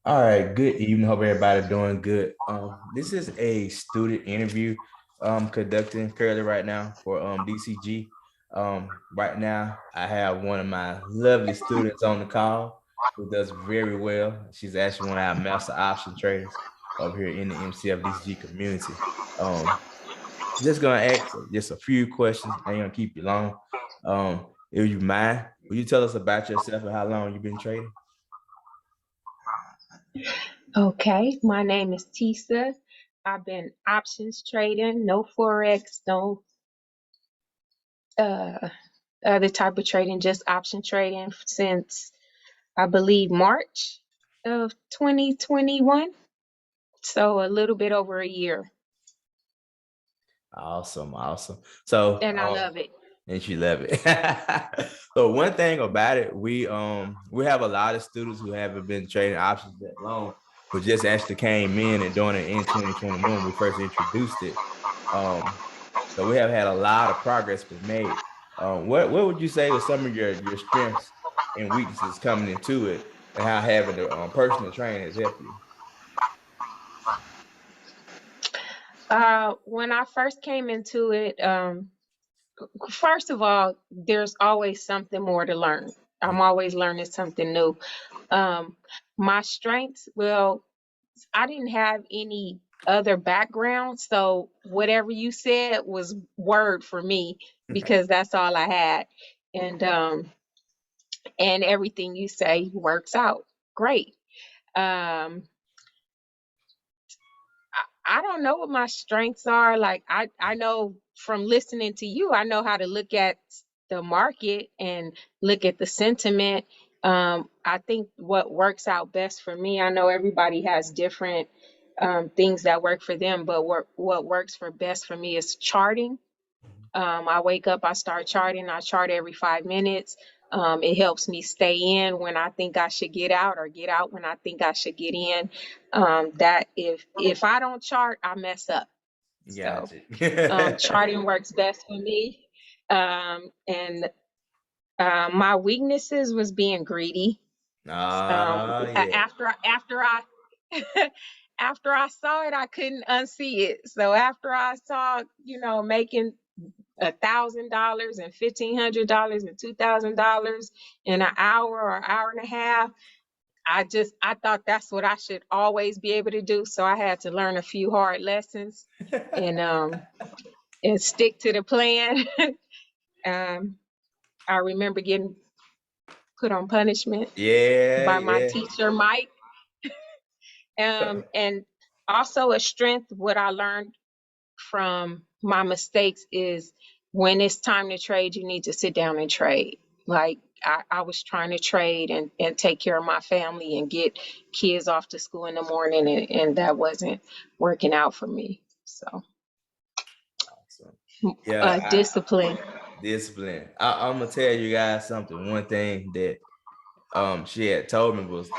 All right, good evening. Hope everybody doing good. This is a student interview conducting currently right now for DCG. Right now I have one of my lovely students on the call who does very well. She's actually one of our master option traders over here in the MCF DCG community. Um, just gonna ask just a few questions. I ain't gonna keep you long. If you mind, will you tell us about yourself and how long you've been trading? Okay, my name is Tisa. I've been options trading, no forex, no uh, other type of trading, just option trading since I believe March of 2021. So a little bit over a year, Awesome, awesome. So, and I love it. and she love it. So one thing about it, we have a lot of students who haven't been trading options that long, who just actually came in and doing it in 2021 when we first introduced it. Um, so we have had a lot of progress been made. What would you say was some of your strengths and weaknesses coming into it, and how having the personal training has helped you? When I first came into it, first of all, there's always something more to learn. I'm always learning something new. Um, my strengths, well, I didn't have any other background, so whatever you said was word for me because that's all I had. And and everything you say works out great. Um I don't know what my strengths are. Like I know from listening to you, I know how to look at the market and look at the sentiment. I think what works out best for me, I know everybody has different things that work for them, but what works for best for me is charting. I wake up, I start charting. I chart every 5 minutes. It helps me stay in when I think I should get out, or get out when I think I should get in. That if I don't chart, I mess up. So Gotcha. charting works best for me. And my weaknesses was being greedy. Oh yeah. After I after I saw it, I couldn't unsee it. So after I saw, making $1,000 and $1,500 and $2,000 in an hour or hour and a half, I thought that's what I should always be able to do. So I had to learn a few hard lessons and stick to the plan. um, I remember getting put on punishment Yeah, by my yeah. teacher Mike. And also a strength, what I learned from my mistakes is when it's time to trade, you need to sit down and trade. Like I was trying to trade and take care of my family and get kids off to school in the morning, and that wasn't working out for me. So Awesome. Yeah, discipline. discipline. I'm gonna tell you guys something. One thing that she had told me was,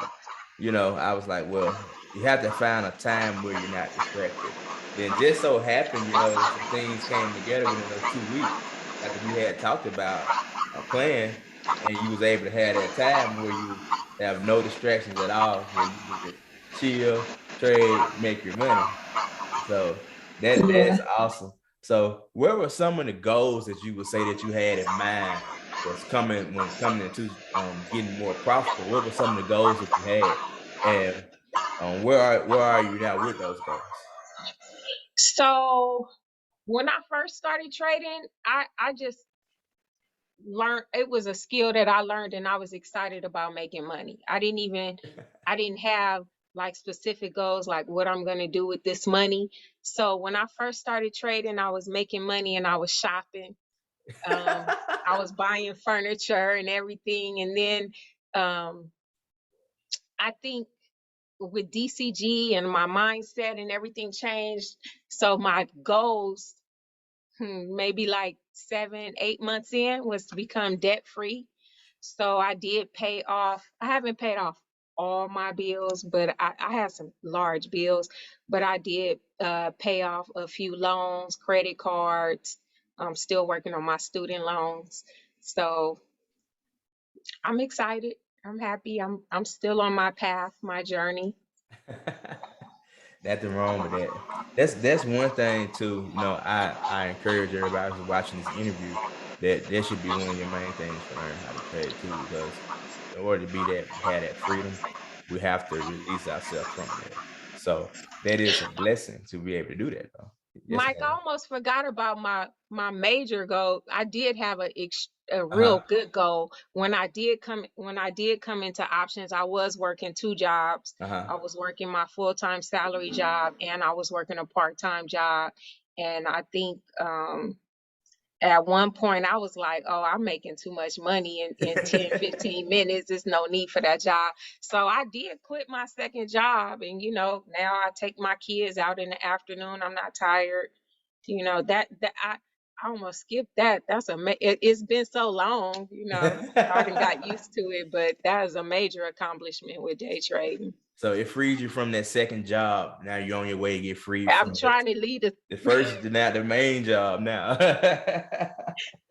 I was like, well, you have to find a time where you're not distracted. Then just so happened, some things came together within those 2 weeks after we had talked about a plan, and you was able to have that time where you have no distractions at all, where you can just chill, trade, make your money. So that's Yeah. awesome. So where were some of the goals that you would say that you had in mind was coming into getting more profitable? What were some of the goals that you had? And where are you now with those goals? So when I first started trading, I just learned, it was a skill that I learned, and I was excited about making money. I didn't have like specific goals like what I'm going to do with this money. So when I first started trading, I was making money and I was shopping. I was buying furniture and everything. And then I think with DCG and my mindset and everything changed. So my goals, maybe like 7, 8 months in, was to become debt free. So I did pay off. I haven't paid off all my bills, but I had some large bills. But I did pay off a few loans, credit cards. I'm still working on my student loans. So I'm excited. I'm happy. I'm still on my path, my journey. Nothing wrong with that. That's one thing too. You know, I encourage everybody who's watching this interview that that should be one of your main things to learn how to trade too, because in order to be that have that freedom, we have to release ourselves from that. So that is a blessing to be able to do that though. Yes, Mike, I ma'am. almost forgot about my major goal. I did have a real Uh-huh. good goal when I did come into options. I was working two jobs. Uh-huh. I was working my full-time salary job and I was working a part-time job. And I think at one point I was like, oh, I'm making too much money in 10, 15 minutes. There's no need for that job. So I did quit my second job. And, now I take my kids out in the afternoon. I'm not tired. I almost skipped that. It's been so long, I done got used to it, but that is a major accomplishment with day trading. So it frees you from that second job. Now you're on your way to get free I'm from trying to lead a the first, now the main job now.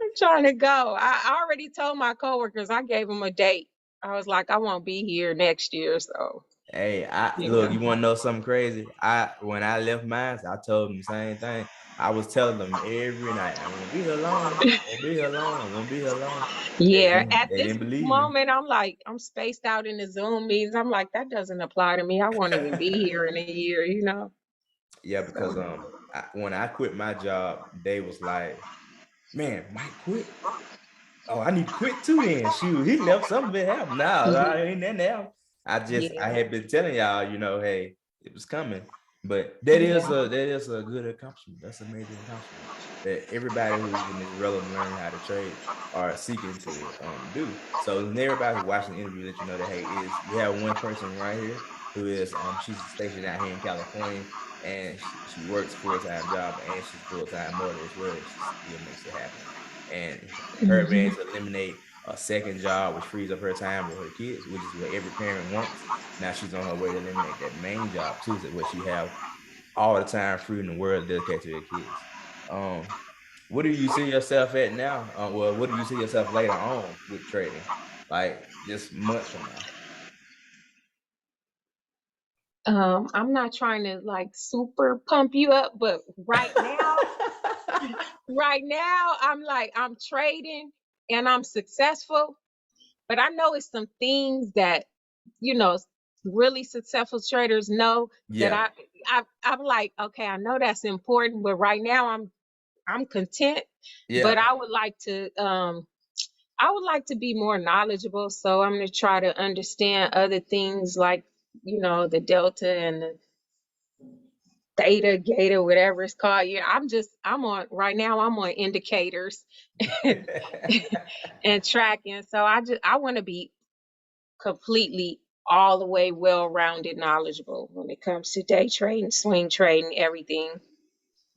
I'm trying to go. I already told my coworkers, I gave them a date. I was like, I won't be here next year. So, Hey, I you look, know. you want to know something crazy? When I left mine, I told them the same thing. I was telling them every night, I won't be here long. I won't be here long. I won't be here long. Yeah, at They this didn't believe me. moment, I'm like, I'm spaced out in the Zoom meetings. I'm like, that doesn't apply to me. I won't even be here in a year. Yeah, because So, when I quit my job, they was like, "Man, Mike quit. Oh, I need to quit too then. Shoot, he left, some of it happened. No, yeah, I ain't that now. I yeah, had been telling y'all, hey, it was coming. But yeah. that is a good accomplishment. That's a major accomplishment that everybody who's in this realm learning how to trade are seeking to do. So everybody who's watching the interview, let you know that hey, is we have one person right here who is she's stationed out here in California, and she works full-time job and she's full-time mother as well. She still makes it happen. And her being Hmm. to eliminate a second job, which frees up her time with her kids, which is what every parent wants. Now she's on her way to eliminate that main job too, so where she have all the time free in the world dedicated to her kids. Um, what do you see yourself at now? Well, what do you see yourself later on with trading? Like just months from now. I'm not trying to like super pump you up, but right now, I'm trading and I'm successful. But I know it's some things that, you know, really successful traders know that Yeah, I'm like, okay, I know that's important, but right now I'm content. yeah. But I would like to be more knowledgeable. So I'm gonna try to understand other things like, the delta and the theta, gata, whatever it's called. Yeah, I'm on right now, I'm on indicators and tracking. So I want to be completely all the way well-rounded knowledgeable when it comes to day trading, swing trading, everything.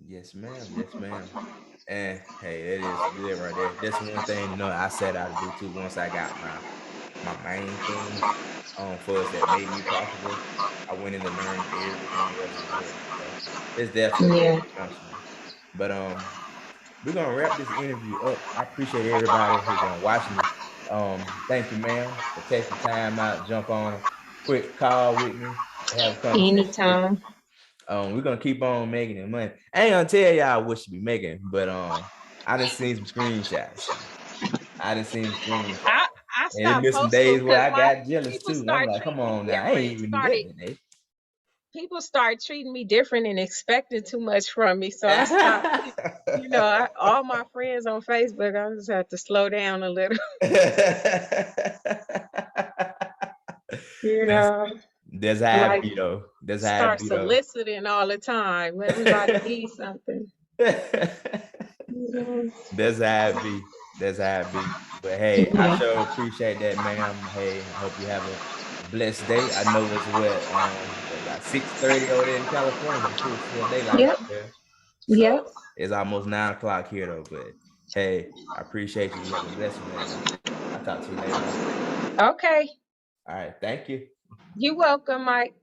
Yes, ma'am. Yes, ma'am. And hey, that is good right there. That's one thing I set out to do too. Once I got my main thing for us that made me profitable, I went in to learn everything else as well. So it's definitely a Yeah. major accomplishment. But we're gonna wrap this interview up. I appreciate everybody who's watching this. Thank you, ma'am, for taking time out, jump on a quick call with me, have a conversation with me. Anytime. We're gonna keep on making it money. I ain't gonna tell y'all what you be making, but I done seen some screenshots. I done seen some screenshots. I I And it stopped been some posting days where because I my got jealous people too. I'm start like, come treating me on now, I different. ain't even do that today. People start treating me different and expecting too much from me. So I stopped. All my friends on Facebook, I just have to slow down a little. you that's know, that's how it like be though. That's how it start be though. soliciting all the time. Everybody needs something. Mhm. That's how it be. That's how it be. But hey, I Yeah. sure appreciate that, ma'am. Hey, I hope you have a blessed day. I know it's what about 6:30 over there in California. I'm pretty still daylight Yep. out there. So Yep. it's almost 9 o'clock here though. But hey, I appreciate you. You have a blessed one, and I'll talk to you later on. Okay. All right, thank you. You're welcome, Mike.